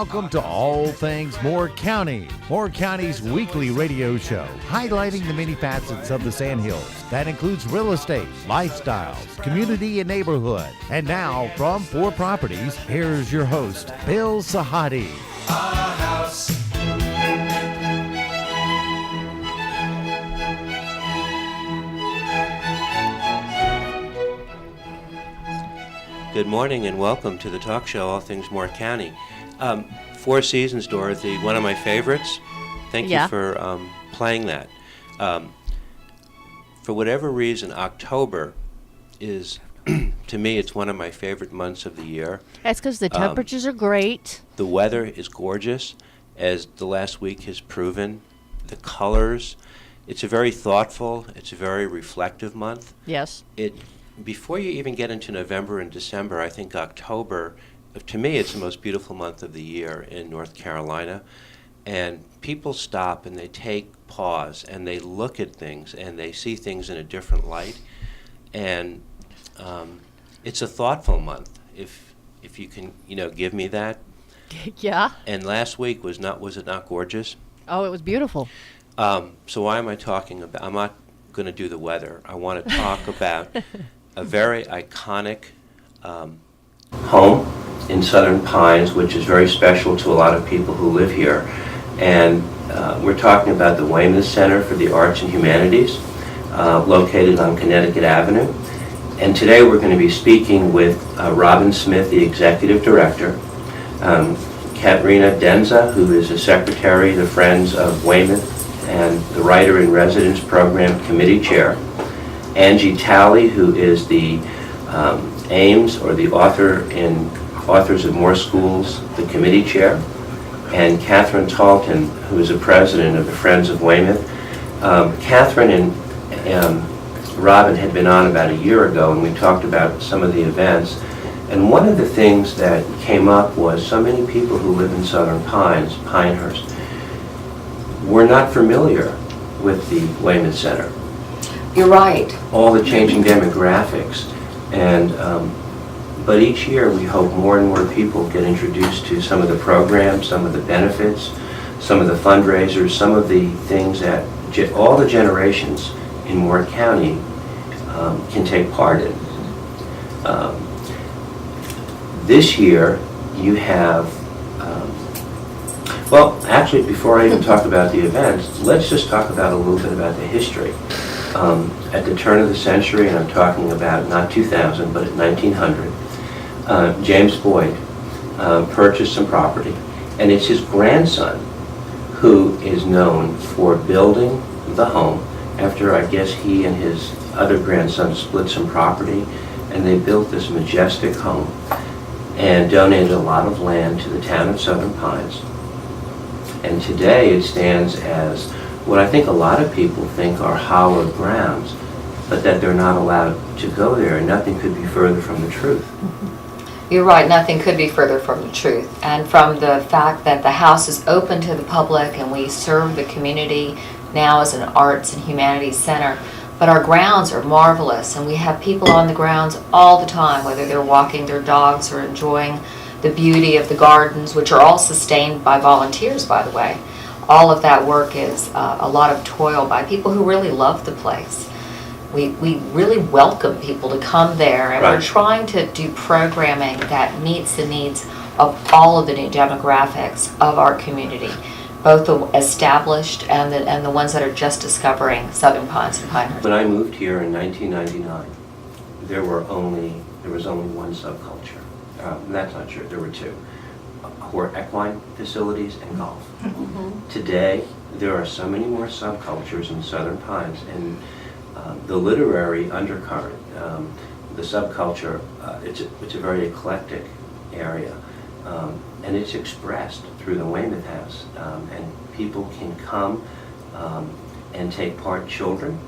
Welcome to All Things Moore County, Moore County's weekly radio show, highlighting the many facets of the Sandhills. That includes real estate, lifestyles, community, and neighborhood. And now, from 4 Properties, here's your host, Bill Sahadi. Our house. Good morning and welcome to the talk show, All Things Moore County. 4 Seasons, Dorothy, one of my favorites. Thank you for playing that. For whatever reason, October is, to me, it's one of my favorite months of the year. That's because the temperatures are great. The weather is gorgeous, as the last week has proven. The colors, it's a very thoughtful, it's a very reflective month. Yes. Before you even get into November and December, I think October, to me, it's the most beautiful month of the year in North Carolina. And people stop and they take pause and they look at things and they see things in a different light. And it's a thoughtful month, if you can, give me that. Yeah. And last week was it not gorgeous? Oh, it was beautiful. So why am I talking about? I'm not going to do the weather. I want to talk about a very iconic home in Southern Pines, which is very special to a lot of people who live here. And we're talking about the Weymouth Center for the Arts and Humanities, located on Connecticut Avenue. And today we're going to be speaking with Robin Smith, the Executive Director, Katharine Denza, who is the Secretary of the Friends of Weymouth and the Writer in Residence Program Committee Chair, Angie Talley, who is the Ames, or the Authors of More Schools, the Committee Chair, and Katharine Talton, who is the President of the Friends of Weymouth. Katharine and Robin had been on about a year ago, and we talked about some of the events. And one of the things that came up was so many people who live in Southern Pines, Pinehurst, were not familiar with the Weymouth Center. You're right. All the changing demographics. And but each year we hope more and more people get introduced to some of the programs, some of the benefits, some of the fundraisers, some of the things that all the generations in Moore County can take part in. This year you have, well, actually, before I even talk about the events, let's just talk about a little bit about the history. At the turn of the century, and I'm talking about not 2000, but at 1900, James Boyd purchased some property, and it's his grandson who is known for building the home after, I guess, he and his other grandson split some property, and they built this majestic home and donated a lot of land to the town of Southern Pines. And today it stands as what I think a lot of people think are hallowed grounds, but that they're not allowed to go there, and nothing could be further from the truth. You're right, nothing could be further from the truth. And from the fact that the house is open to the public and we serve the community now as an arts and humanities center, but our grounds are marvelous, and we have people on the grounds all the time, whether they're walking their dogs or enjoying the beauty of the gardens, which are all sustained by volunteers, by the way. All of that work is a lot of toil by people who really love the place. We really welcome people to come there, and Right. we're trying to do programming that meets the needs of all of the new demographics of our community, both the established and the ones that are just discovering Southern Pines and Pinehurst. When I moved here in 1999, there was only one subculture. That's not true. There were 2. Equine facilities and golf. Mm-hmm. Today, there are so many more subcultures in Southern Pines, and the literary undercurrent, the subculture, it's a very eclectic area, and it's expressed through the Weymouth House, and people can come and take part. Children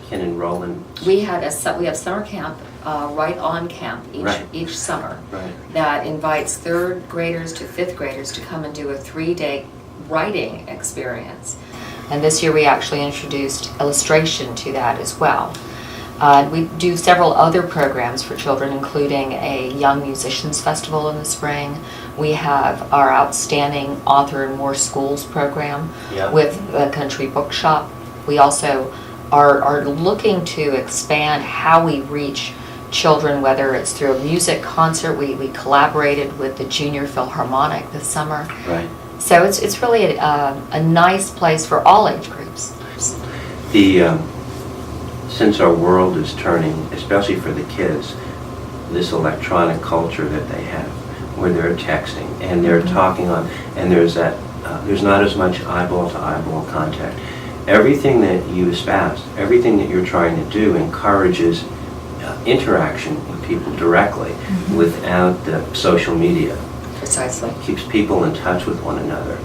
can enroll in. We have summer camp right on camp each summer. Right. That invites 3rd graders to 5th graders to come and do a 3-day writing experience. And this year we actually introduced illustration to that as well. We do several other programs for children, including a Young Musicians Festival in the spring. We have our outstanding Author in More Schools program with the Country Bookshop. We also are looking to expand how we reach children, whether it's through a music concert. We collaborated with the Junior Philharmonic this summer. Right. So it's really a nice place for all age groups. Since our world is turning, especially for the kids, this electronic culture that they have, where they're texting and they're talking on, and there's not as much eyeball-to-eyeball contact. Everything that you espouse, everything that you're trying to do encourages interaction with people directly without the social media. Precisely. Keeps people in touch with one another.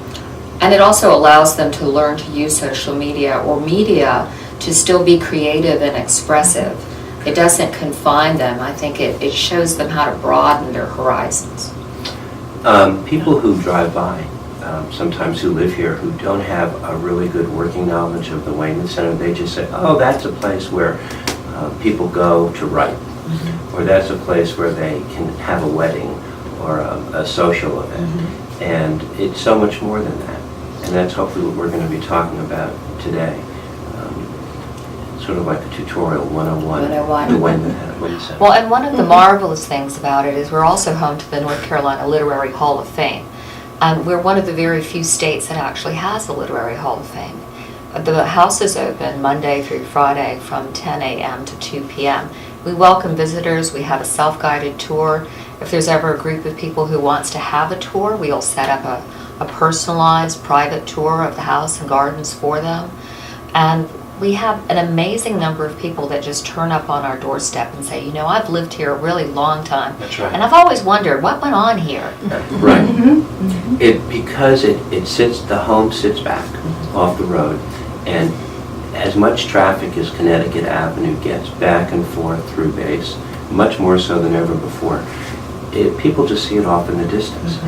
And it also allows them to learn to use social media or media to still be creative and expressive. It doesn't confine them. I think it shows them how to broaden their horizons. People who drive by, sometimes who live here, who don't have a really good working knowledge of the Weymouth Center, they just say, oh, that's a place where people go to write, or that's a place where they can have a wedding or a social event. And it's so much more than that. And that's hopefully what we're going to be talking about today. Sort of like a tutorial 101. The Weymouth Center. Well, and one of the marvelous things about it is we're also home to the North Carolina Literary Hall of Fame. And we're one of the very few states that actually has a Literary Hall of Fame. The house is open Monday through Friday from 10 a.m. to 2 p.m. We welcome visitors. We have a self-guided tour. If there's ever a group of people who wants to have a tour, we'll set up a personalized private tour of the house and gardens for them. And we have an amazing number of people that just turn up on our doorstep and say, you know, I've lived here a really long time. That's right. And I've always wondered what went on here. Right. Because it sits, the home sits back off the road, and as much traffic as Connecticut Avenue gets back and forth through base, much more so than ever before, people just see it off in the distance.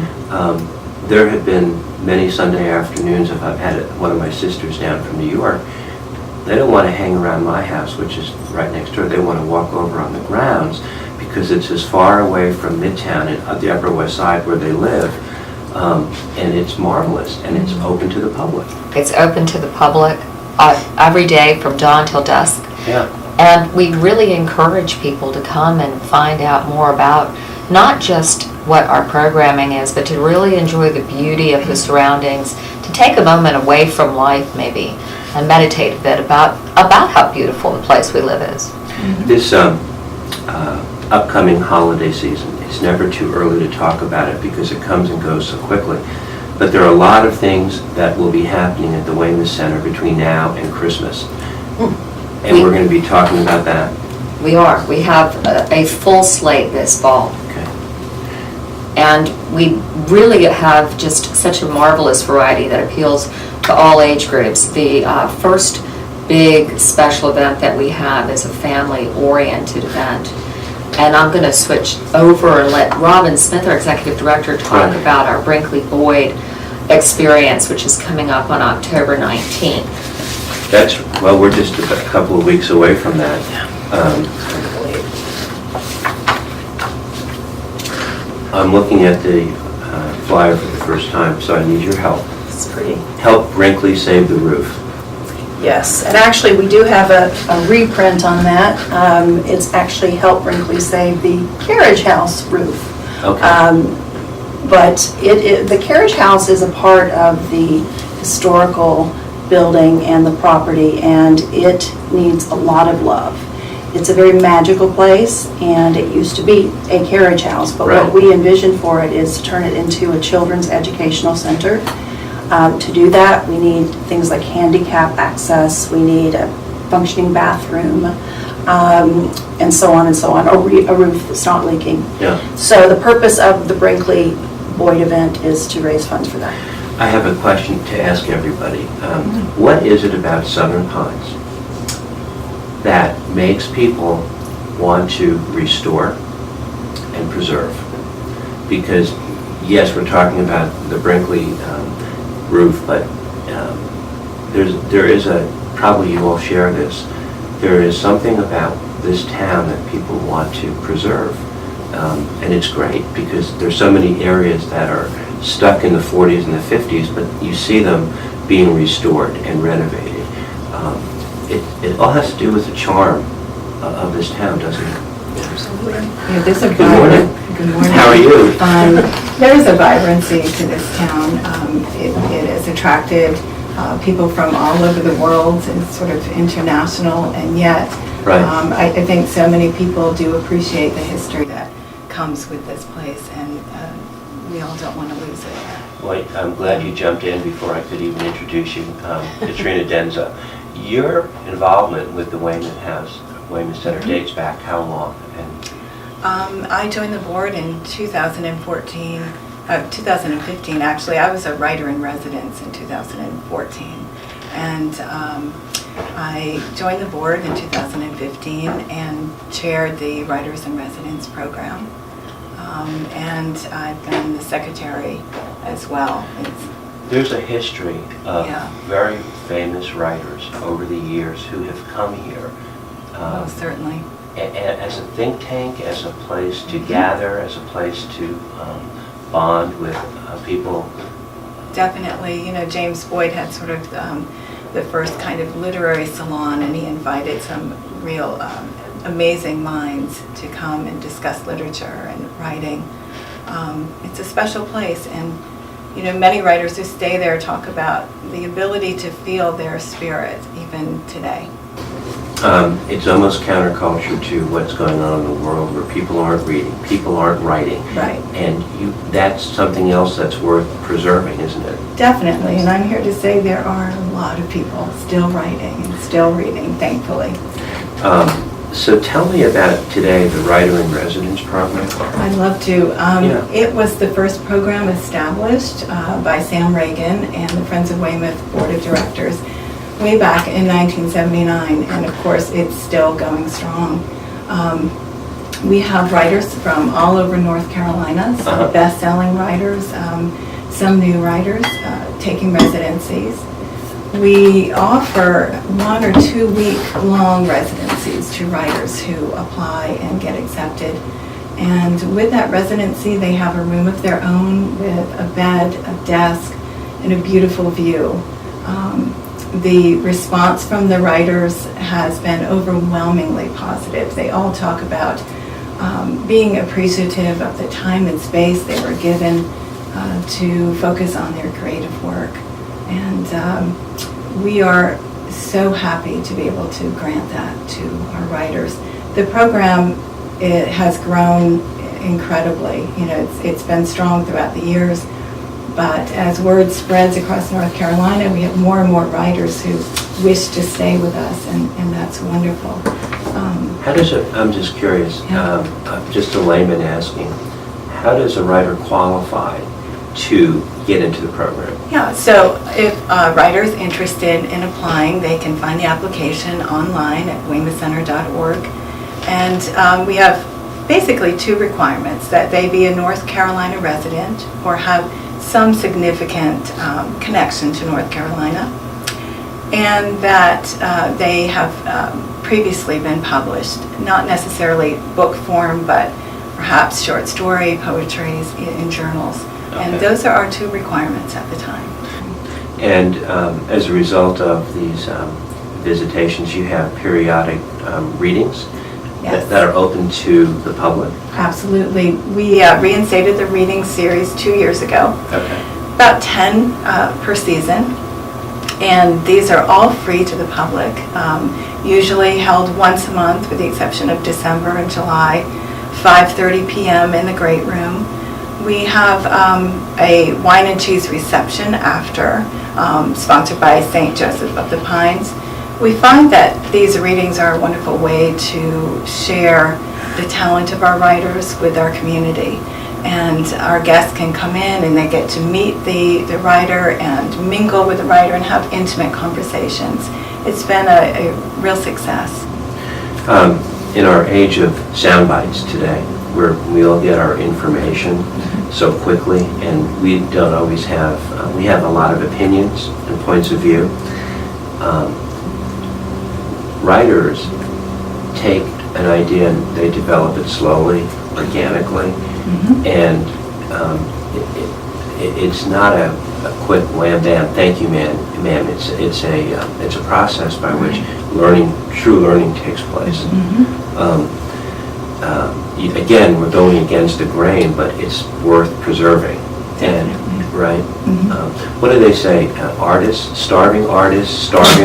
There have been many Sunday afternoons, if I've had one of my sisters down from New York, they don't want to hang around my house, which is right next door. They want to walk over on the grounds because it's as far away from Midtown and the Upper West Side where they live, and it's marvelous, and it's open to the public. It's open to the public every day from dawn till dusk. Yeah. And we really encourage people to come and find out more about not just what our programming is, but to really enjoy the beauty of the surroundings, to take a moment away from life maybe and meditate a bit about how beautiful the place we live is. This upcoming holiday season, it's never too early to talk about it because it comes and goes so quickly. But there are a lot of things that will be happening at the Weymouth Center between now and Christmas. And we're going to be talking about that. We are. We have a full slate this fall. Okay. And we really have just such a marvelous variety that appeals to all age groups. The first big special event that we have is a family-oriented event. And I'm going to switch over and let Robin Smith, our Executive Director, talk about our Brinkley Boyd experience, which is coming up on October 19th. Well, we're just a couple of weeks away from that. I'm looking at the flyer for the first time, so I need your help. It's pretty. Help Brinkley save the roof. Yes, and actually we do have a reprint on that. It's actually Help Brinkley Save the Carriage House Roof. Okay. But the carriage house is a part of the historical building and the property, and it needs a lot of love. It's a very magical place, and it used to be a carriage house, but Right. what we envision for it is to turn it into a children's educational center. To do that, we need things like handicap access, we need a functioning bathroom, and so on and so on, a roof that's not leaking. Yeah. So the purpose of the Brinkley Boyd event is to raise funds for that. I have a question to ask everybody. What is it about Southern Pines that makes people want to restore and preserve? Because, yes, we're talking about the Brinkley roof, but there is probably you all share this, there is something about this town that people want to preserve. And it's great because there's so many areas that are stuck in the 40s and the 50s, but you see them being restored and renovated. It all has to do with the charm of this town, doesn't it? Absolutely. Yeah, there's a Good morning. Good morning. How are you? There is a vibrancy to this town. It has attracted people from all over the world and sort of international, and yet Right. I think so many people do appreciate the history that comes with this place, and we all don't want to lose it. Well, I'm glad you jumped in before I could even introduce you. Katrina Denza, your involvement with the Weymouth Center dates back how long? And I joined the board in 2015 actually. I was a writer in residence in 2014, and I joined the board in 2015 and chaired the Writers in Residence program, and I've been the secretary as well. there's a history of Yeah. very famous writers over the years who have come here. Oh, certainly. As a think tank, as a place to gather, as a place to bond with people. Definitely. You know, James Boyd had sort of the first kind of literary salon, and he invited some real amazing minds to come and discuss literature and writing. It's a special place, and you know, many writers who stay there talk about the ability to feel their spirit even today. It's almost counterculture to what's going on in the world where people aren't reading, people aren't writing. Right. And that's something else that's worth preserving, isn't it? Definitely, and I'm here to say there are a lot of people still writing and still reading, thankfully. So tell me about today, the Writer in Residence program. I'd love to. Yeah. It was the first program established by Sam Reagan and the Friends of Weymouth Board of Directors way back in 1979, and of course it's still going strong. We have writers from all over North Carolina, some best-selling writers, some new writers taking residencies. We offer 1 or 2 week long residencies to writers who apply and get accepted. And with that residency, they have a room of their own with a bed, a desk, and a beautiful view. The response from the writers has been overwhelmingly positive. They all talk about being appreciative of the time and space they were given to focus on their creative work. And we are so happy to be able to grant that to our writers. The program, it has grown incredibly. You know, it's been strong throughout the years, but as word spreads across North Carolina, we have more and more writers who wish to stay with us, and that's wonderful. How does it, I'm just curious, Yeah. just a layman asking, how does a writer qualify to get into the program? Yeah, so if a writer's interested in applying, they can find the application online at weymouthcenter.org. And we have basically 2 requirements: that they be a North Carolina resident or have some significant connection to North Carolina, and that they have previously been published, not necessarily book form, but perhaps short story, poetry in journals. And Okay. those are our 2 requirements at the time. And as a result of these visitations, you have periodic readings Yes. that are open to the public? Absolutely. We reinstated the reading series 2 years ago, Okay. about 10 per season. And these are all free to the public, usually held once a month with the exception of December and July, 5:30 p.m. in the Great Room. We have a wine and cheese reception after, sponsored by St. Joseph of the Pines. We find that these readings are a wonderful way to share the talent of our writers with our community. And our guests can come in and they get to meet the writer and mingle with the writer and have intimate conversations. It's been a real success. In our age of sound bites today, where we all get our information so quickly, and we don't always have, we have a lot of opinions and points of view. Writers take an idea and they develop it slowly, organically, and it's not a quick wham bam, thank you ma'am. It's a process by which true learning takes place. Again, we're going against the grain, but it's worth preserving. And right, what do they say? Starving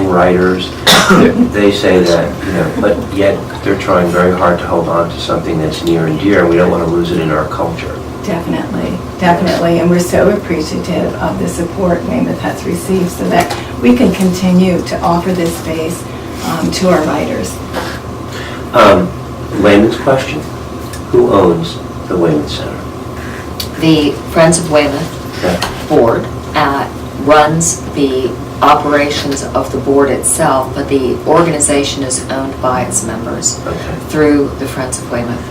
writers. They say that, but yet they're trying very hard to hold on to something that's near and dear, and we don't want to lose it in our culture. Definitely, and we're so appreciative of the support Weymouth has received so that we can continue to offer this space to our writers. Layman's question, who owns the Weymouth Center? The Friends of Weymouth board runs the operations of the board itself, but the organization is owned by its members through the Friends of Weymouth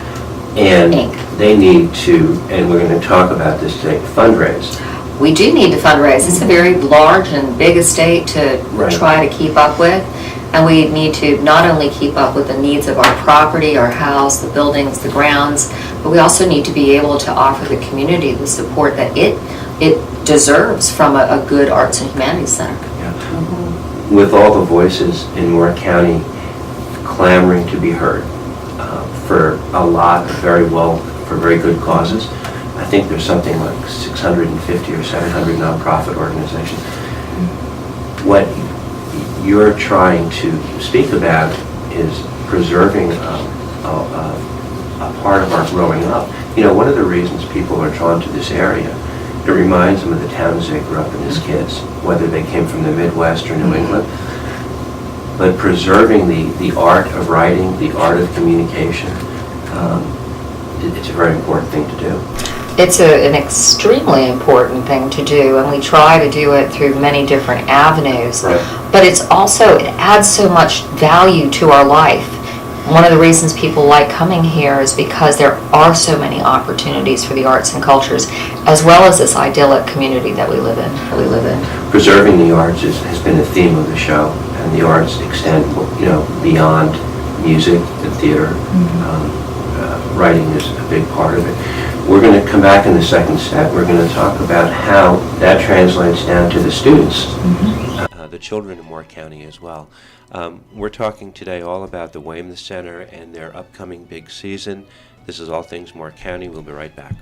And Inc. They need to, and we're going to talk about this today, fundraise. We do need to fundraise. It's a very large and big estate to try to keep up with. And we need to not only keep up with the needs of our property, our house, the buildings, the grounds, but we also need to be able to offer the community the support that it deserves from a good arts and humanities center. Yeah. With all the voices in Moore County clamoring to be heard for a lot of for very good causes, I think there's something like 650 or 700 nonprofit organizations. What you're trying to speak about is preserving a part of our growing up. One of the reasons people are drawn to this area, it reminds them of the towns they grew up in as kids, whether they came from the Midwest or New England. But preserving the art of writing, the art of communication, it's a very important thing to do. It's an extremely important thing to do, and we try to do it through many different avenues. Right. But it adds so much value to our life. One of the reasons people like coming here is because there are so many opportunities for the arts and cultures, as well as this idyllic community that we live in. Preserving the arts has been the theme of the show, and the arts extend, beyond music and theater. Writing is a big part of it. We're going to come back in the second set. We're going to talk about how that translates down to the students, the children in Moore County as well. We're talking today all about the Weymouth Center and their upcoming big season. This is All Things Moore County. We'll be right back.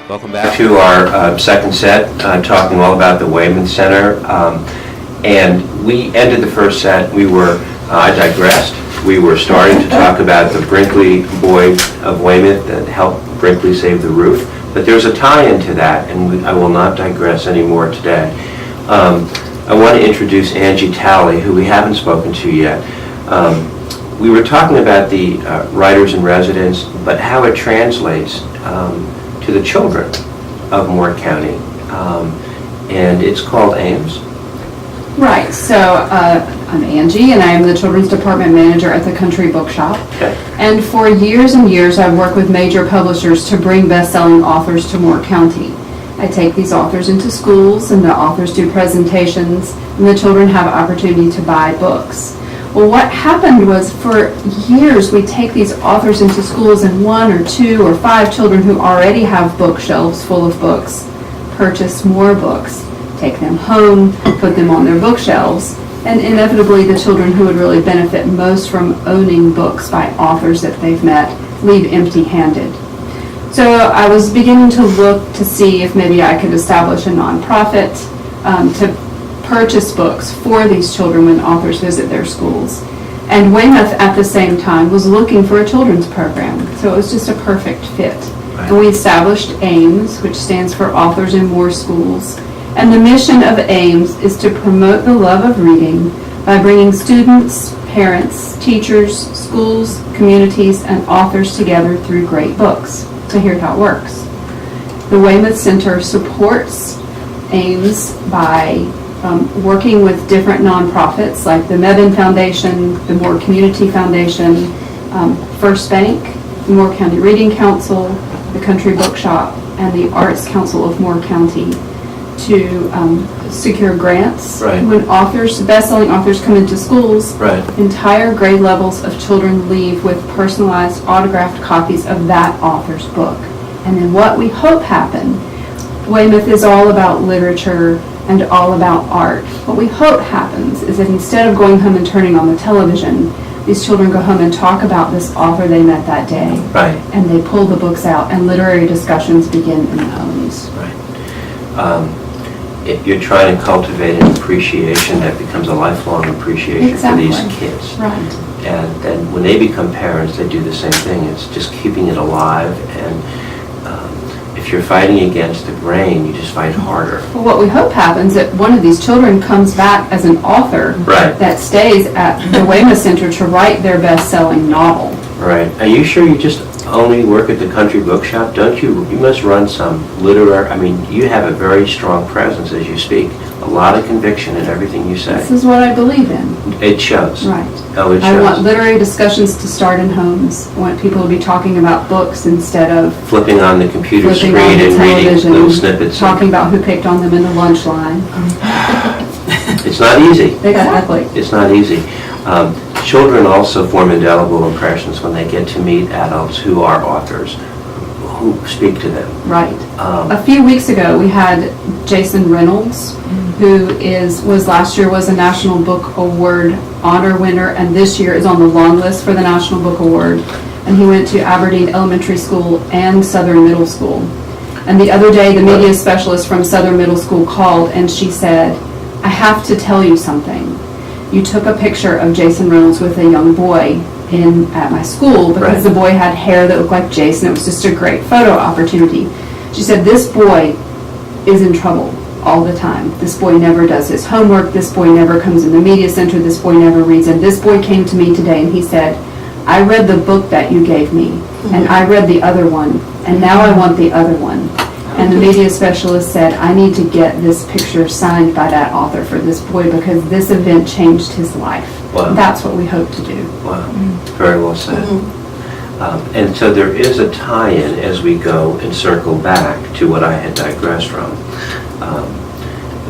Welcome back to our second set, talking all about the Weymouth Center. And we ended the first set, I digressed. We were starting to talk about the Brinkley Boyd of Weymouth that helped Brinkley save the roof. But there's a tie-in to that, and I will not digress anymore today. I want to introduce Angie Talley, who we haven't spoken to yet. We were talking about the writers in residence, but how it translates to the children of Moore County, and it's called Ames. Right, so I'm Angie, and I'm the Children's Department Manager at the Country Bookshop. Okay. And for years and years, I've worked with major publishers to bring best-selling authors to Moore County. I take these authors into schools, and the authors do presentations, and the children have opportunity to buy books. Well, what happened was for years we take these authors into schools and 1 or 2 or 5 children who already have bookshelves full of books purchase more books, take them home, put them on their bookshelves, and inevitably the children who would really benefit most from owning books by authors that they've met leave empty-handed. So I was beginning to look to see if maybe I could establish a nonprofit to purchase books for these children when authors visit their schools. And Weymouth at the same time was looking for a children's program, so it was just a perfect fit. Right. And we established AIMS, which stands for Authors in More Schools. And the mission of AIMS is to promote the love of reading by bringing students, parents, teachers, schools, communities, and authors together through great books. So here's how it works. The Weymouth Center supports aims by working with different nonprofits like the Mebane Foundation, the Moore Community Foundation, First Bank, the Moore County Reading Council, the Country Bookshop, and the Arts Council of Moore County to secure grants. Right. When authors, best-selling authors come into schools, Right. entire grade levels of children leave with personalized autographed copies of that author's book. And then what we hope happen, Weymouth is all about literature and all about art. What we hope happens is that instead of going home and turning on the television, these children go home and talk about this author they met that day. Right. And they pull the books out and literary discussions begin in the homes. Right. You're trying to cultivate an appreciation that becomes a lifelong appreciation Exactly. for these kids. Right. And then when they become parents, they do the same thing. It's just keeping it alive. And if you're fighting against the grain, you just fight harder. Well, what we hope happens that one of these children comes back as an author Right. that stays at the Weymouth Center to write their best-selling novel. Right. Are you sure you just only work at the Country Bookshop? Don't you? You must run some literary. I mean, you have a very strong presence as you speak. A lot of conviction in everything you say. This is what I believe in. It shows. Right. Oh, it shows. I want literary discussions to start in homes. I want people to be talking about books instead of Flipping on the computer flipping screen on the and reading television, little snippets. talking about who picked on them in the lunch line. It's not easy. Exactly. It's not easy. Children also form indelible impressions when they get to meet adults who are authors, who speak to them. Right. A few weeks ago, we had Jason Reynolds, who was last year was a National Book Award honor winner, and this year is on the long list for the National Book Award. And he went to Aberdeen Elementary School and Southern Middle School. And the other day, the media specialist from Southern Middle School called, and she said, "I have to tell you something. You took a picture of Jason Reynolds with a young boy at my school because Right. the boy had hair that looked like Jason. It was just a great photo opportunity." She said, "This boy is in trouble all the time. This boy never does his homework. This boy never comes in the media center. This boy never reads. And this boy came to me today and he said, I read the book that you gave me, and I read the other one, and now I want the other one." And the media specialist said, "I need to get this picture signed by that author for this boy because this event changed his life." Wow. That's what we hope to do. Wow, very well said. And so there is a tie-in as we go and circle back to what I had digressed from,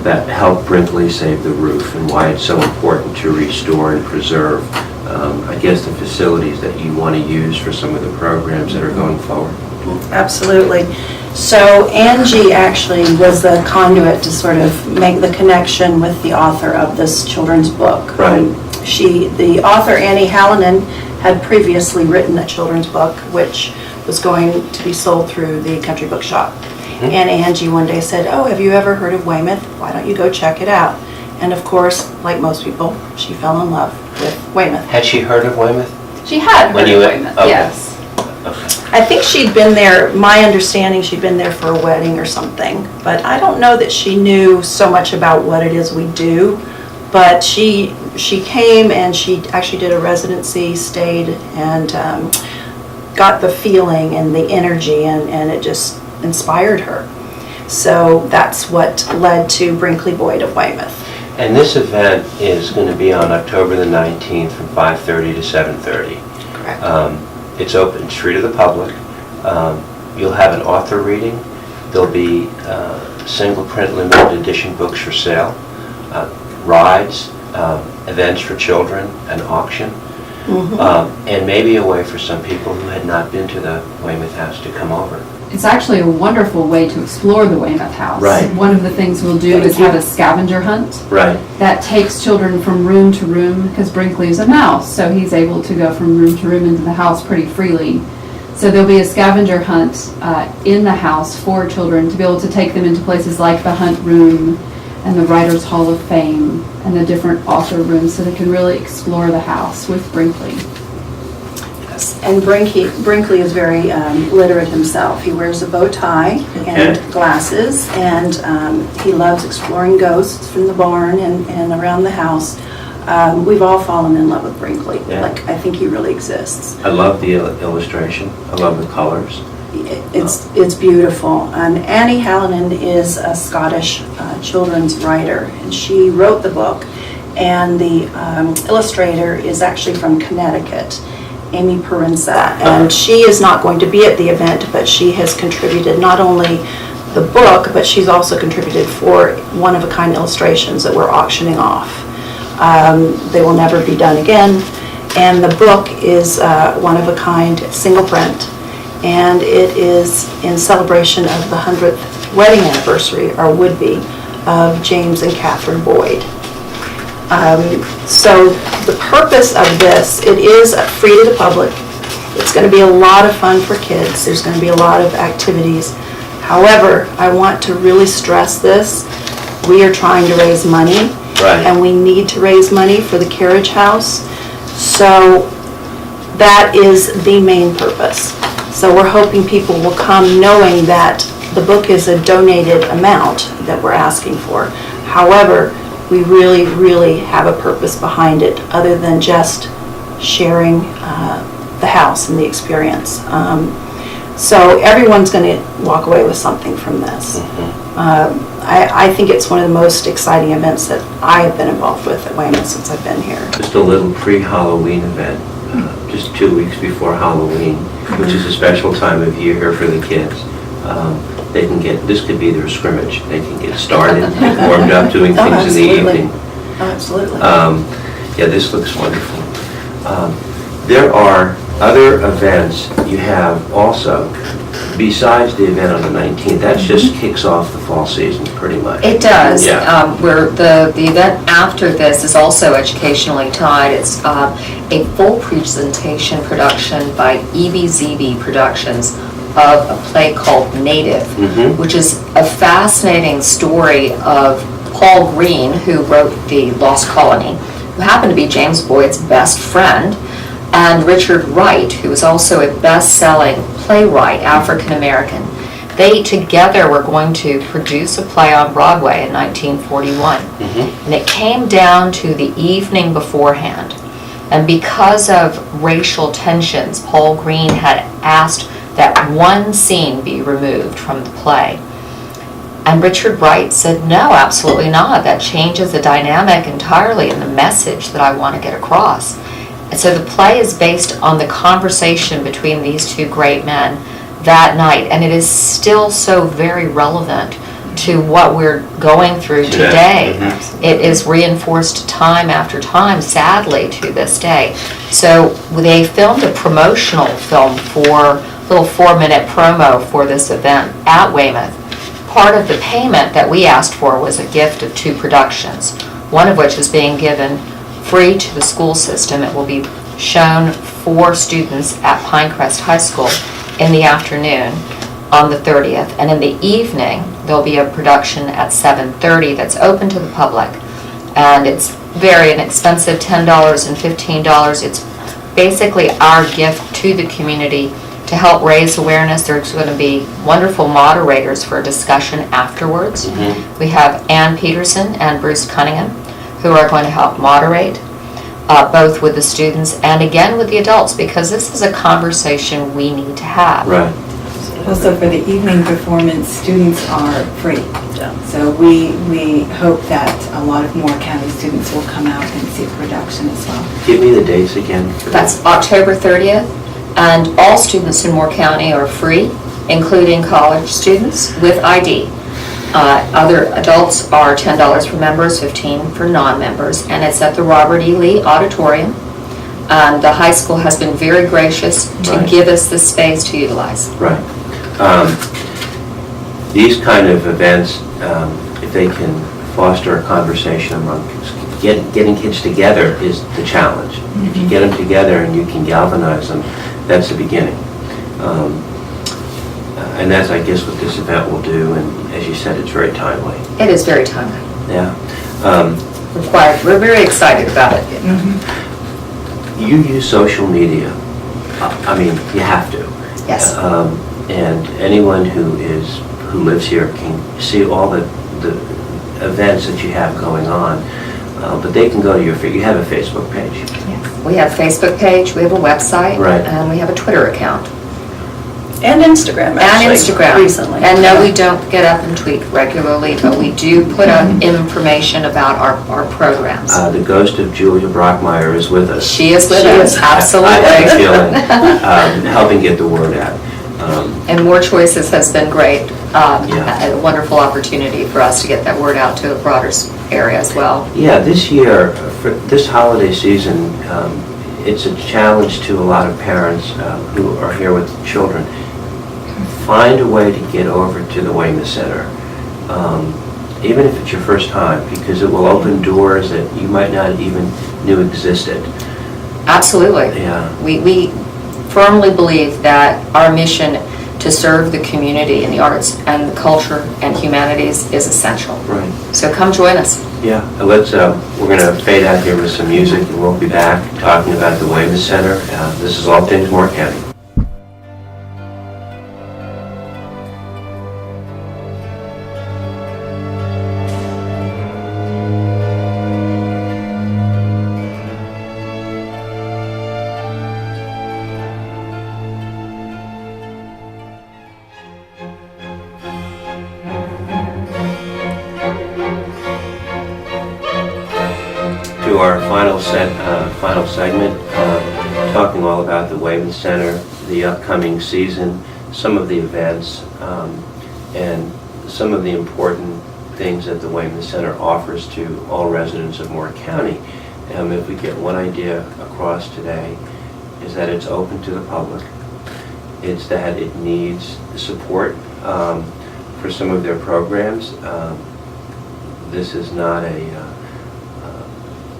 that helped Brinkley save the roof and why it's so important to restore and preserve, I guess, the facilities that you want to use for some of the programs that are going forward. Absolutely. So Angie actually was the conduit to sort of make the connection with the author of this children's book. Right. The author, Annie Hallinan, had previously written a children's book, which was going to be sold through the Country Bookshop. And Angie one day said, "Oh, have you ever heard of Weymouth? Why don't you go check it out?" And of course, like most people, she fell in love with Weymouth. Had she heard of Weymouth? She had When heard you of went- Weymouth, okay. yes. I think she'd been there, my understanding, she'd been there for a wedding or something, but I don't know that she knew so much about what it is we do. But she came and she actually did a residency, stayed, and got the feeling and the energy, and it just inspired her. So that's what led to Brinkley Boyd of Weymouth. And this event is going to be on October the 19th from 5:30 to 7:30. Correct. It's open, it's free to the public. You'll have an author reading. There'll be single print limited edition books for sale, rides, events for children, an auction, and maybe a way for some people who had not been to the Weymouth House to come over. It's actually a wonderful way to explore the Weymouth House. Right. One of the things we'll do is have a scavenger hunt Right. that takes children from room to room, because Brinkley is a mouse, so he's able to go from room to room into the house pretty freely. So there'll be a scavenger hunt in the house for children to be able to take them into places like the Hunt Room and the Writers Hall of Fame and the different author rooms, so they can really explore the house with Brinkley. And Brinkley is very literate himself. He wears a bow tie and glasses, and he loves exploring ghosts from the barn and around the house. We've all fallen in love with Brinkley. Yeah. Like, I think he really exists. I love the illustration. I love the colors. It's beautiful. And Annie Hallinan is a Scottish children's writer, and she wrote the book. And the illustrator is actually from Connecticut, Amy Parenza, and she is not going to be at the event, but she has contributed not only the book, but she's also contributed for one-of-a-kind illustrations that we're auctioning off. They will never be done again, and the book is one-of-a-kind single print, and it is in celebration of the 100th wedding anniversary, or would be, of James and Katharine Boyd. So the purpose of this, it is free to the public. It's going to be a lot of fun for kids. There's going to be a lot of activities. However, I want to really stress this. We are trying to raise money, and we need to raise money for the carriage house. So that is the main purpose. So we're hoping people will come knowing that the book is a donated amount that we're asking for. However, we really, really have a purpose behind it other than just sharing the house and the experience. So everyone's going to walk away with something from this. I think it's one of the most exciting events that I have been involved with at Weymouth since I've been here. Just a little pre-Halloween event, just 2 weeks before Halloween, which is a special time of year for the kids. They can get, this could be their scrimmage. They can get started, get warmed up, doing things in the evening. Oh, absolutely. Yeah, this looks wonderful. There are other events you have also, besides the event on the 19th. That just kicks off the fall season pretty much. It does. Yeah. Where the event after this is also educationally tied. It's a full presentation production by EBZB Productions of a play called Native, which is a fascinating story of Paul Green, who wrote The Lost Colony, who happened to be James Boyd's best friend, and Richard Wright, who was also a best-selling playwright, African-American. They together were going to produce a play on Broadway in 1941. And it came down to the evening beforehand. And because of racial tensions, Paul Green had asked that one scene be removed from the play. And Richard Wright said, no, absolutely not. That changes the dynamic entirely and the message that I want to get across. And so the play is based on the conversation between these two great men that night. And it is still so very relevant to what we're going through today. It is reinforced time after time, sadly, to this day. So they filmed a promotional film for little 4-minute promo for this event at Weymouth. Part of the payment that we asked for was a gift of 2 productions, one of which is being given free to the school system. It will be shown for students at Pinecrest High School in the afternoon on the 30th, and in the evening there'll be a production at 7:30 that's open to the public, and it's very inexpensive, $10 and $15. It's basically our gift to the community to help raise awareness. There's going to be wonderful moderators for a discussion afterwards. We have Ann Peterson and Bruce Cunningham, who are going to help moderate, both with the students and again with the adults, because this is a conversation we need to have. Right. Also, for the evening performance, students are free. So we hope that a lot of Moore County students will come out and see the production as well. Give me the dates again. For That's October 30th, and all students in Moore County are free, including college students with ID. Other adults are $10 for members, $15 for non-members, and it's at the Robert E. Lee Auditorium. The high school has been very gracious to give us the space to utilize. Right. These kind of events, if they can foster a conversation among getting kids together is the challenge. If you get them together and you can galvanize them, that's the beginning. And that's, I guess, what this event will do, and as you said, it's very timely. It is very timely. Yeah. We're very excited about it. You use social media. I mean, you have to. Yes. And anyone who lives here can see all the events that you have going on. But they can go to you have a Facebook page. Yes. We have a Facebook page, we have a website, Right. and we have a Twitter account. And Instagram, And actually, Instagram. recently. And no, we don't get up and tweet regularly, but we do put up information about our programs. The ghost of Julia Brockmeyer is with us. She is with us, absolutely. I have a feeling, helping get the word out. And More Choices has been great. Yeah. A wonderful opportunity for us to get that word out to a broader area as well. Yeah, this year, for this holiday season, it's a challenge to a lot of parents who are here with children. Find a way to get over to the Weymouth Center, even if it's your first time, because it will open doors that you might not even knew existed. Absolutely. Yeah. We firmly believe that our mission to serve the community in the arts and the culture and humanities is essential. Right. So come join us. Yeah. Let's. We're going to fade out here with some music, and we'll be back talking about the Weymouth Center. This is All Things Moore County. To our final segment, talking all about the Weymouth Center, the upcoming season, some of the events, and some of the important things that the Weymouth Center offers to all residents of Moore County. If we get one idea across today, is that it's open to the public. It's that it needs support for some of their programs. This is not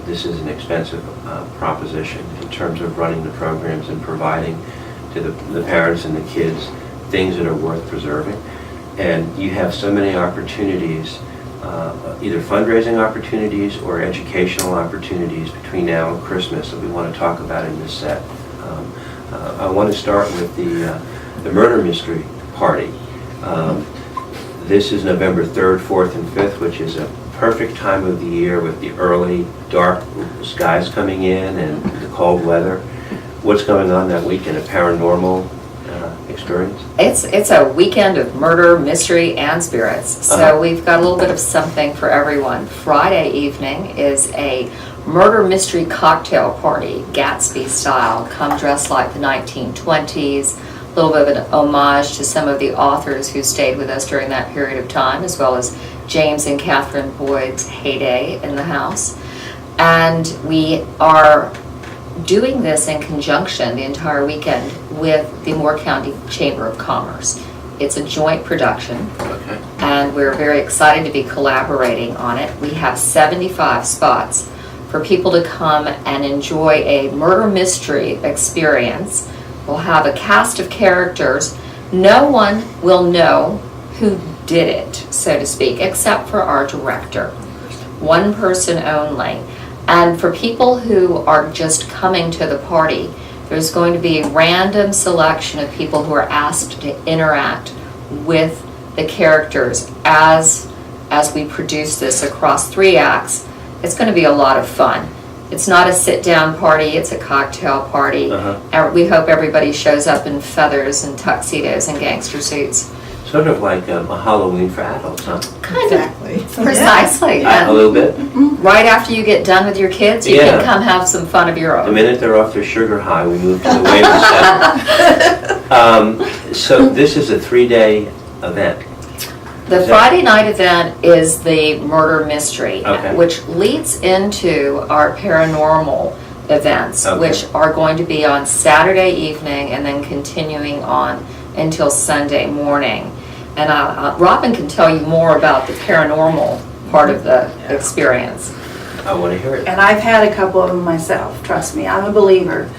this is an expensive proposition in terms of running the programs and providing to the parents and the kids things that are worth preserving. And you have so many opportunities, either fundraising opportunities or educational opportunities between now and Christmas that we want to talk about in this set. I want to start with the murder mystery party. This is November 3rd, 4th, and 5th, which is a perfect time of the year with the early dark skies coming in and the cold weather. What's going on that weekend? A paranormal experience? It's a weekend of murder, mystery, and spirits. So we've got a little bit of something for everyone. Friday evening is a murder mystery cocktail party, Gatsby style. Come dressed like the 1920s. A little bit of an homage to some of the authors who stayed with us during that period of time, as well as James and Katharine Boyd's heyday in the house. And we are doing this in conjunction the entire weekend with the Moore County Chamber of Commerce. It's a joint production, Okay. and we're very excited to be collaborating on it. We have 75 spots for people to come and enjoy a murder mystery experience. We'll have a cast of characters. No one will know who did it, so to speak, except for our director. One person only. And for people who are just coming to the party, there's going to be a random selection of people who are asked to interact with the characters as we produce this across 3 acts. It's going to be a lot of fun. It's not a sit-down party, it's a cocktail party. And we hope everybody shows up in feathers and tuxedos and gangster suits. Sort of like a Halloween for adults, huh? Kind Exactly. of. Precisely. A little bit. Right after you get done with your kids, you Yeah. can come have some fun of your The own. minute they're off their sugar high, we move to the Weymouth Center. So this is a 3-day event. The Friday night event is the murder mystery, Okay. which leads into our paranormal events, Okay. which are going to be on Saturday evening and then continuing on until Sunday morning. And Robin can tell you more about the paranormal part of the experience. I want to hear it. And I've had a couple of them myself, trust me, I'm a believer.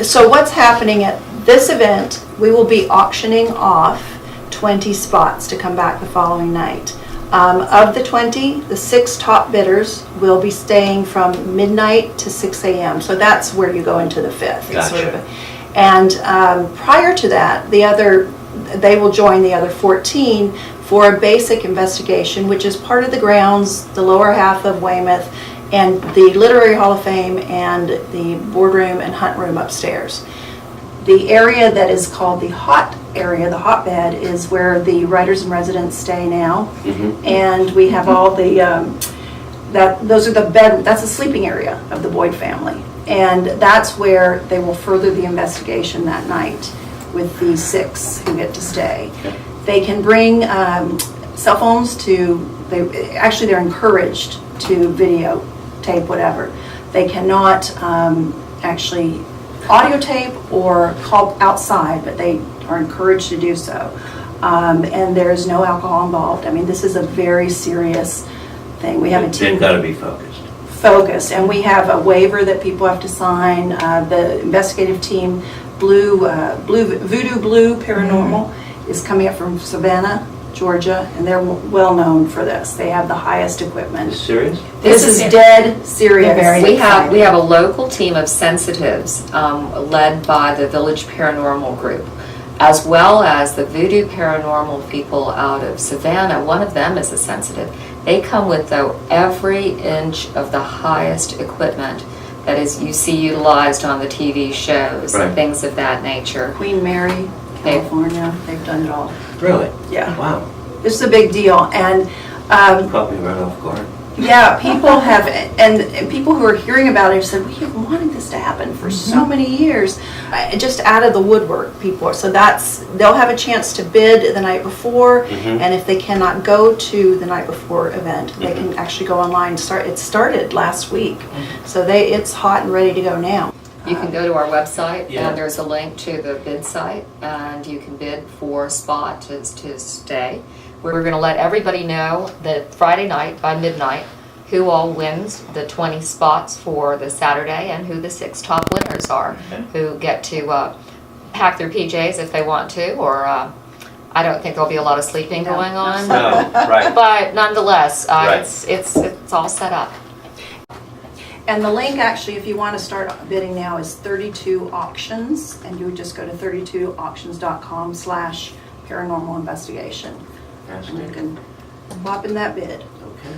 So what's happening at this event, we will be auctioning off 20 spots to come back the following night. Of the 20, the 6 top bidders will be staying from midnight to 6 a.m. So that's where you go into the 5th. It's Gotcha. And prior to that, they will join the other 14 for a basic investigation, which is part of the grounds, the lower half of Weymouth, and the Literary Hall of Fame, and the boardroom and hunt room upstairs. The area that is called the hot area, the hotbed, is where the writers and residents stay now. Mhm. And we have all the, that's the sleeping area of the Boyd family. And that's where they will further the investigation that night with the 6 who get to stay. They can bring cell phones they're encouraged to videotape whatever. They cannot actually audio tape or call outside, but they are encouraged to do so. And there's no alcohol involved. I mean, this is a very serious thing. We have a team. They've got to be focused. And we have a waiver that people have to sign. The investigative team, Voodoo Blue Paranormal, is coming up from Savannah, Georgia, and they're well known for this. They have the highest equipment. Is this serious? This is dead serious. We have a local team of sensitives led by the Village Paranormal Group, as well as the Voodoo Paranormal people out of Savannah. One of them is a sensitive. They come with every inch of the highest equipment that is you see utilized on the TV shows and things of that nature. Queen Mary, California, they've done it all. Really? Yeah. Wow. This is a big deal, and You caught me right off guard. yeah, people have, and people who are hearing about it have said, we have wanted this to happen for so many years. Just out of the woodwork, people. So they'll have a chance to bid the night before, and if they cannot go to the night before event, they can actually go online. It started last week, so it's hot and ready to go now. You can go to our website, and there's a link to the bid site, and you can bid for a spot to stay. We're going to let everybody know that Friday night by midnight who all wins the 20 spots for the Saturday and who the 6 top winners are, who get to pack their PJs if they want to, or I don't think there'll be a lot of sleeping going on. No, right. But nonetheless, it's all set up. And the link, actually, if you want to start bidding now, is 32 Auctions, and you would just go to 32auctions.com/paranormal investigation. And you can pop in that bid. Okay.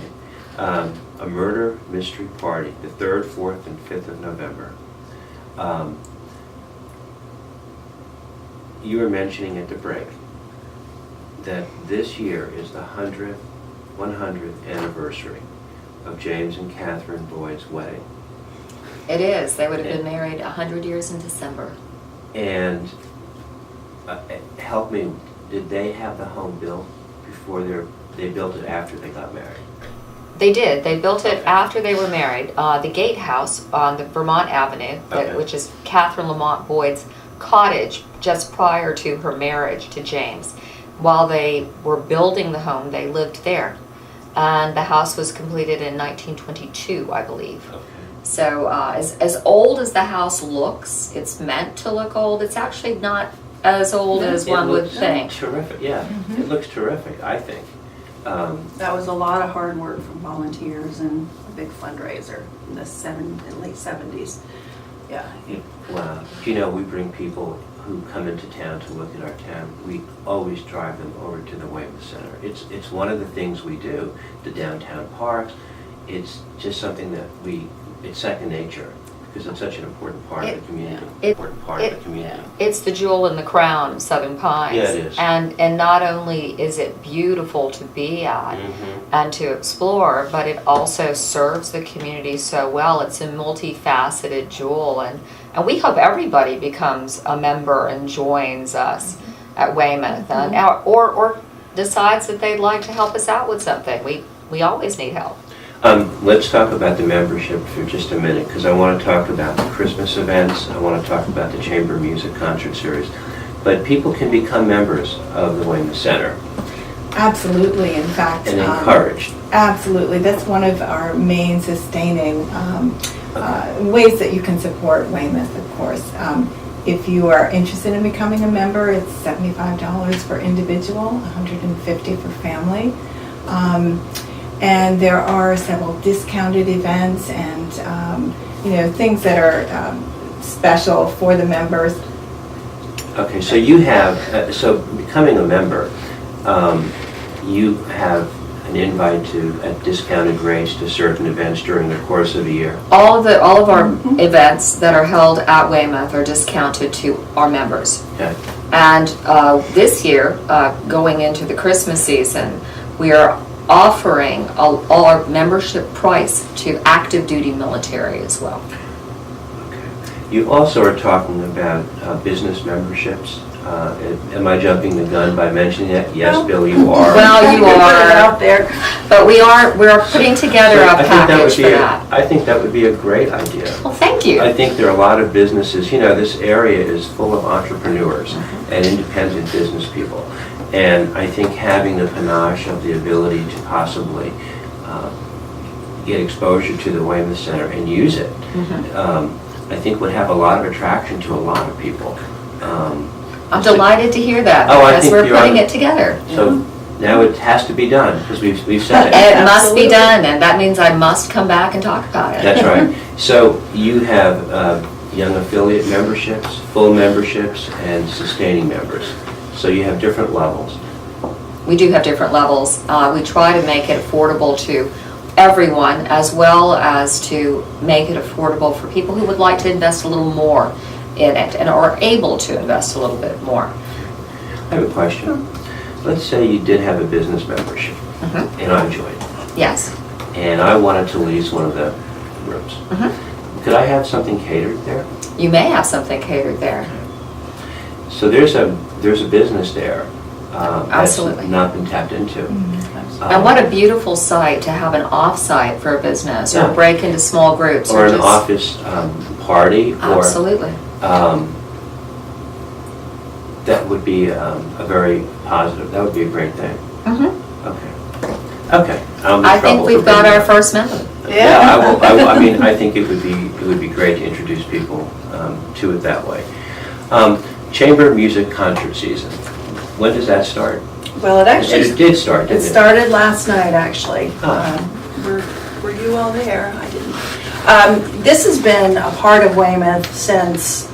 A murder mystery party, the 3rd, 4th, and 5th of November. You were mentioning at the break that this year is the 100th anniversary of James and Katharine Boyd's wedding. It is. They would have been married 100 years in December. And help me, did they have the home built before they built it after they got married? They did. They built it after they were married. The gatehouse on the Vermont Avenue, which is Katharine Lamont Boyd's cottage, just prior to her marriage to James. While they were building the home, they lived there. And the house was completed in 1922, I believe. Okay. So as old as the house looks, it's meant to look old. It's actually not as old as one would think. Terrific, yeah. It looks terrific, I think. That was a lot of hard work from volunteers and a big fundraiser in the late 70s. Yeah. Wow. You know, we bring people who come into town to look at our town. We always drive them over to the Weymouth Center. It's one of the things we do. The downtown parks. It's just something that it's second nature, because it's such an important part of the community. It's the jewel in the crown of Southern Pines. Yeah, it is. And not only is it beautiful to be at and to explore, but it also serves the community so well. It's a multifaceted jewel, and we hope everybody becomes a member and joins us at Weymouth, and or decides that they'd like to help us out with something. We always need help. Let's talk about the membership for just a minute, because I want to talk about the Christmas events. I want to talk about the Chamber Music Concert Series. But people can become members of the Weymouth Center. Absolutely, in fact. And encouraged. Absolutely. That's one of our main sustaining ways that you can support Weymouth, of course. If you are interested in becoming a member, it's $75 for individual, $150 for family. And there are several discounted events and things that are special for the members. Okay, so you have, becoming a member, you have an invite at discounted rates to certain events during the course of a year. All of our events that are held at Weymouth are discounted to our members. Okay. And this year, going into the Christmas season, we are offering all our membership price to active duty military as well. You also are talking about business memberships. Am I jumping the gun by mentioning that? Yes, Bill, you are. Well, you Put it out are, there. but we're putting together a package for that. I think that would be a great idea. Well, thank you. I think there are a lot of businesses, this area is full of entrepreneurs and independent business people. And I think having the panache of the ability to possibly get exposure to the Weymouth Center and use it, I think would have a lot of attraction to a lot of people. I'm delighted to hear that, Oh, I because think we're you're putting on- it together. So now it has to be done, because we've said it. It must Absolutely. be done, and that means I must come back and talk about it. That's right. So you have young affiliate memberships, full memberships, and sustaining members. So you have different levels. We do have different levels. We try to make it affordable to everyone, as well as to make it affordable for people who would like to invest a little more in it and are able to invest a little bit more. I have a question. Let's say you did have a business membership, and I joined, Yes. and I wanted to lease one of the rooms. Could I have something catered there? You may have something catered there. So there's a business there Absolutely. that's not been tapped into. And what a beautiful site to have an off-site for a business, or Yeah. break into small groups. Or an just- office party, or Absolutely. that would be a very positive. That would be a great thing. Okay. I'm in I think trouble we've for got bringing our first member. Yeah, I mean, I think it would be great to introduce people to it that way. Chamber music concert season. When does that start? Well, it actually. It did start, It didn't it? started last night, actually. Ah. Were you all there? I didn't. This has been a part of Weymouth since,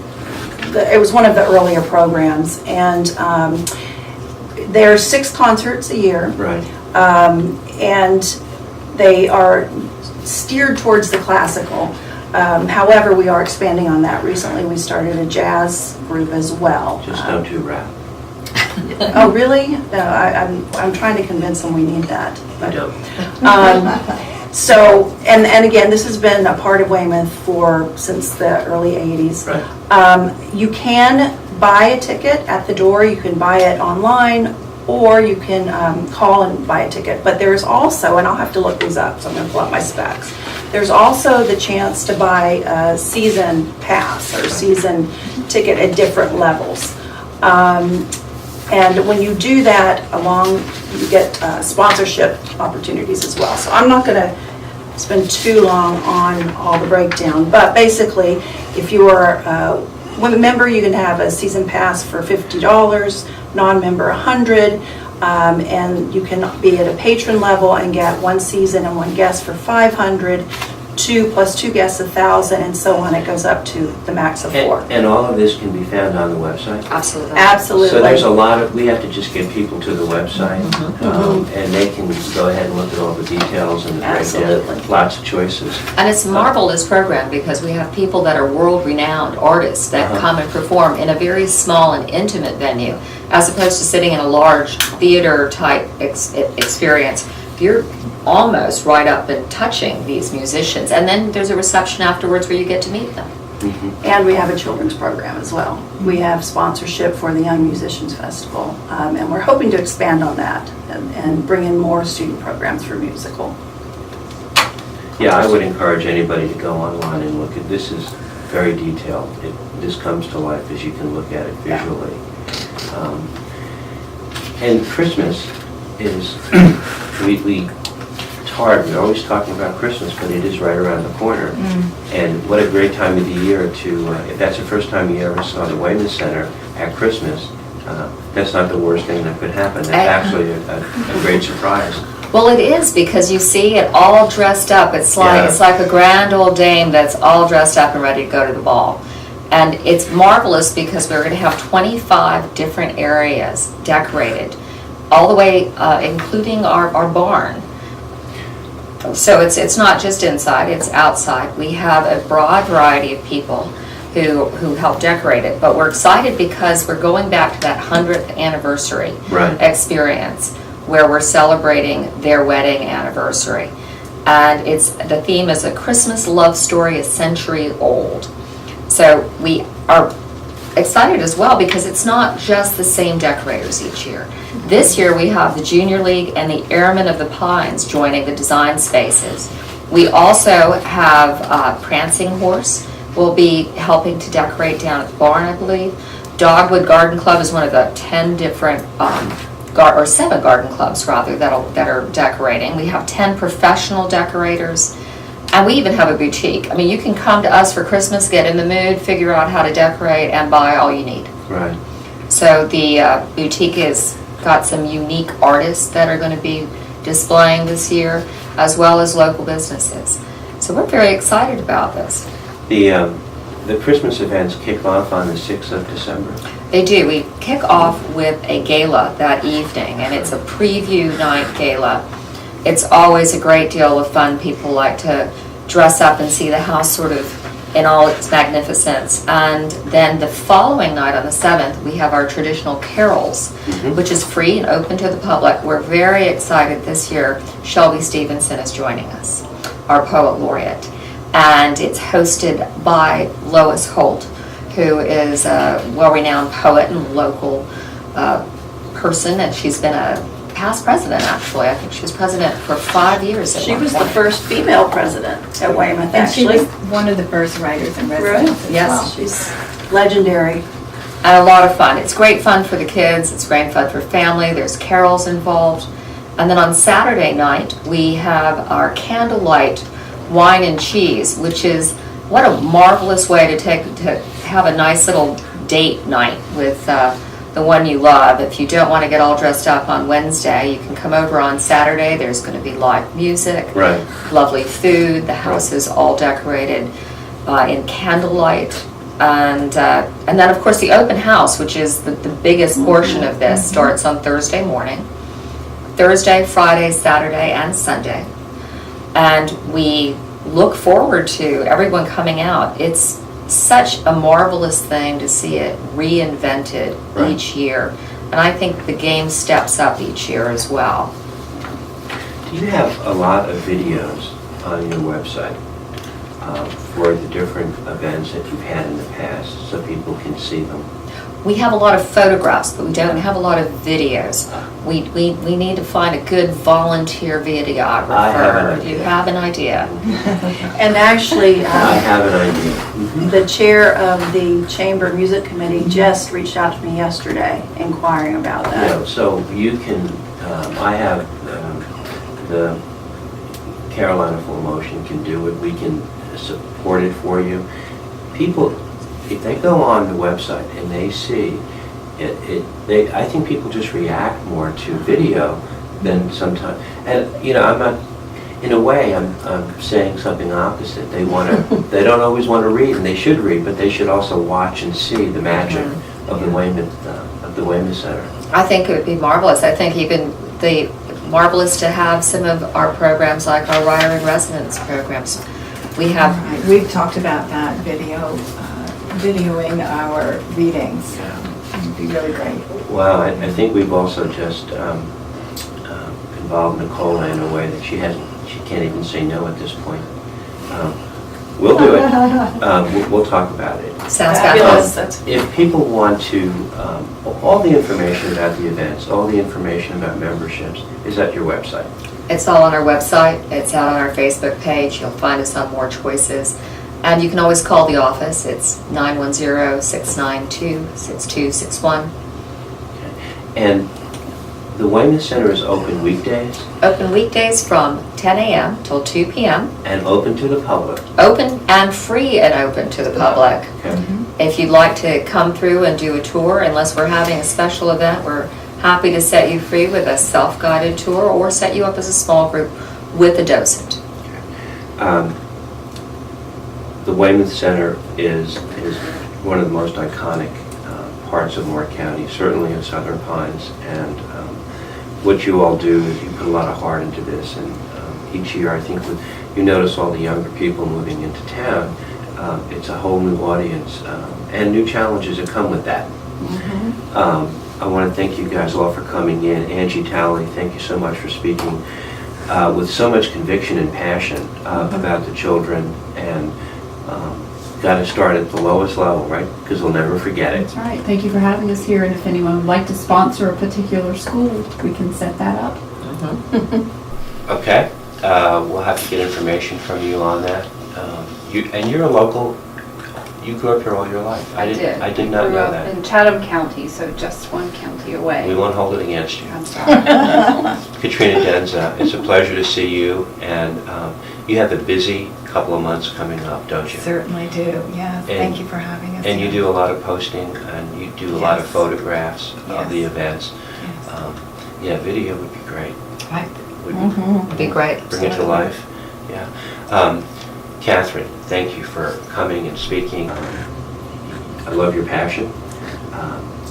it was one of the earlier programs, and there are 6 concerts a year. Right. And they are steered towards the classical. However, we are expanding on that. Recently, we started a jazz group as well. Just don't do rap. Oh, really? No, I'm trying to convince them we need that. I don't. So, and again, this has been a part of Weymouth since the early 80s. Right. You can buy a ticket at the door, you can buy it online, or you can call and buy a ticket. But there's also, and I'll have to look these up, so I'm going to pull up my specs. There's also the chance to buy a season pass or season ticket at different levels. And when you do that, you get sponsorship opportunities as well. So I'm not going to spend too long on all the breakdown, but basically, if you are a member, you can have a season pass for $50, non-member $100, and you can be at a patron level and get 1 season and 1 guest for $500, 2 plus 2 guests $1,000, and so on. It goes up to the max of 4. And all of this can be found on the website? Absolutely. Absolutely. So there's a lot of, we have to just get people to the website, and they can go ahead and look at all the details and the breakdown. Absolutely. Lots of choices. And it's a marvelous program, because we have people that are world-renowned artists that come and perform in a very small and intimate venue, as opposed to sitting in a large theater-type experience. You're almost right up and touching these musicians. And then there's a reception afterwards where you get to meet them. And we have a children's program as well. We have sponsorship for the Young Musicians Festival, and we're hoping to expand on that and bring in more student programs for musical. Yeah, I would encourage anybody to go online and look at, this is very detailed. This comes to life as you can look at it visually. And Christmas is, it's hard, we're always talking about Christmas, but it is right around the corner. And what a great time of the year to, if that's the first time you ever saw the Weymouth Center at Christmas, that's not the worst thing that could happen. That's actually a great surprise. Well, it is, because you see it all dressed up. It's like a grand old dame that's all dressed up and ready to go to the ball. And it's marvelous, because we're going to have 25 different areas decorated, all the way, including our barn. So it's not just inside, it's outside. We have a broad variety of people who helped decorate it. But we're excited because we're going back to that 100th anniversary Right. experience where we're celebrating their wedding anniversary. And the theme is a Christmas love story a century old. So we are excited as well because it's not just the same decorators each year. This year we have the Junior League and the Airmen of the Pines joining the design spaces. We also have Prancing Horse will be helping to decorate down at the barn, I believe. Dogwood Garden Club is one of the 10 different, or 7 garden clubs rather, that are decorating. We have 10 professional decorators, and we even have a boutique. I mean, you can come to us for Christmas, get in the mood, figure out how to decorate, and buy all you need. Right. So the boutique has got some unique artists that are going to be displaying this year, as well as local businesses. So we're very excited about this. The Christmas events kick off on the 6th of December. They do. We kick off with a gala that evening, and it's a preview night gala. It's always a great deal of fun. People like to dress up and see the house sort of in all its magnificence. And then the following night on the 7th, we have our traditional carols, which is free and open to the public. We're very excited this year. Shelby Stevenson is joining us, our poet laureate. And it's hosted by Lois Holt, who is a well-renowned poet and local person, and she's been a past president, actually. I think she was president for 5 years. She was the first female president at Weymouth, And she actually. was one of the first writers in residence as Yes. well. She's legendary. And a lot of fun. It's great fun for the kids. It's great fun for family. There's carols involved. And then on Saturday night, we have our candlelight wine and cheese, which is what a marvelous way to have a nice little date night with the one you love. If you don't want to get all dressed up on Wednesday, you can come over on Saturday. There's going to be live music, Right. lovely food. The house is all decorated in candlelight. And then, of course, the open house, which is the biggest portion of this, starts on Thursday morning. Thursday, Friday, Saturday, and Sunday. And we look forward to everyone coming out. It's such a marvelous thing to see it reinvented Right. each year. And I think the game steps up each year as well. Do you have a lot of videos on your website for the different events that you've had in the past so people can see them? We have a lot of photographs, but we don't have a lot of videos. We need to find a good volunteer videographer. I have an idea. You have an idea. And actually, I have an idea. the chair of the Chamber Music Committee just reached out to me yesterday inquiring about You that. know, so you can, I have the Carolina Full Motion can do it. We can support it for you. People, if they go on the website and they see I think people just react more to video than sometimes. And you know, I'm not. In a way, I'm saying something opposite. They want to. They don't always want to read, and they should read, but they should also watch and see the magic of the Weymouth Center. I think it would be marvelous. I think even marvelous to have some of our programs like our writer in residence programs. We have. Right. We've talked about that videoing our readings. It'd be really great. Well, I think we've also just involved Nicola in a way that she can't even say no at this point. We'll do it. We'll talk about it. Sounds Fabulous. fabulous. If people want to, all the information about the events, all the information about memberships is at your website. It's all on our website. It's out on our Facebook page. You'll find us on More Choices. And you can always call the office. It's 910-692-6261. And the Weymouth Center is open weekdays Open weekdays from 10 a.m. till 2 p.m. and open to the public. Open and free and open to the public. Okay. If you'd like to come through and do a tour, unless we're having a special event, we're happy to set you free with a self-guided tour or set you up as a small group with a docent. The Weymouth Center is one of the most iconic parts of Moore County, certainly in Southern Pines. And what you all do is you put a lot of heart into this. And each year, I think you notice all the younger people moving into town. it's a whole new audience and new challenges that come with that. I want to thank you guys all for coming in. Angie Talley, thank you so much for speaking with so much conviction and passion about the children, and got to start at the lowest level, right? Because we'll never forget it. That's right. Thank you for having us here, and if anyone would like to sponsor a particular school, we can set that up. Okay, we'll have to get information from you on that. And you're a local. You grew up here all your life. I did not know that. In Chatham County, so just one county away. We won't hold it against you. I'm sorry. Katrina Denza, it's a pleasure to see you, and you have a busy couple of months coming up, don't you? Certainly do, yes. Thank you for having us. And you here. do a lot of posting, and you do a lot of Yes. photographs of the Yes. events. Yes. Yeah, video would be great. Right. Would Be great. Bring it to life. Yeah. Katharine, thank you for coming and speaking. I love your passion.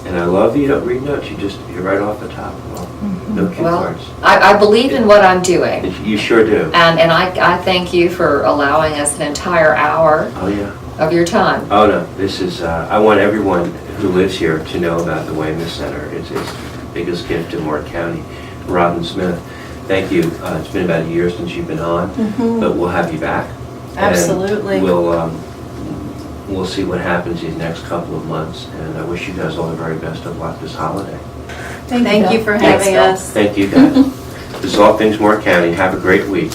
And I love that you don't read notes. You're right off the top. Well, no cue Well, cards. I believe in what I'm doing. You sure do. And I thank you for allowing us an entire hour Oh, yeah. of your time. Oh, no. This is, I want everyone who lives here to know about the Weymouth Center. It's the biggest gift in Moore County. Robin Smith, thank you. It's been about a year since you've been on, but we'll have you back. Absolutely. And we'll see what happens these next couple of months, and I wish you guys all the very best of luck this holiday. Thank you for Thanks, having Bill. us. Thank you, guys. This is All Things Moore County. Have a great week.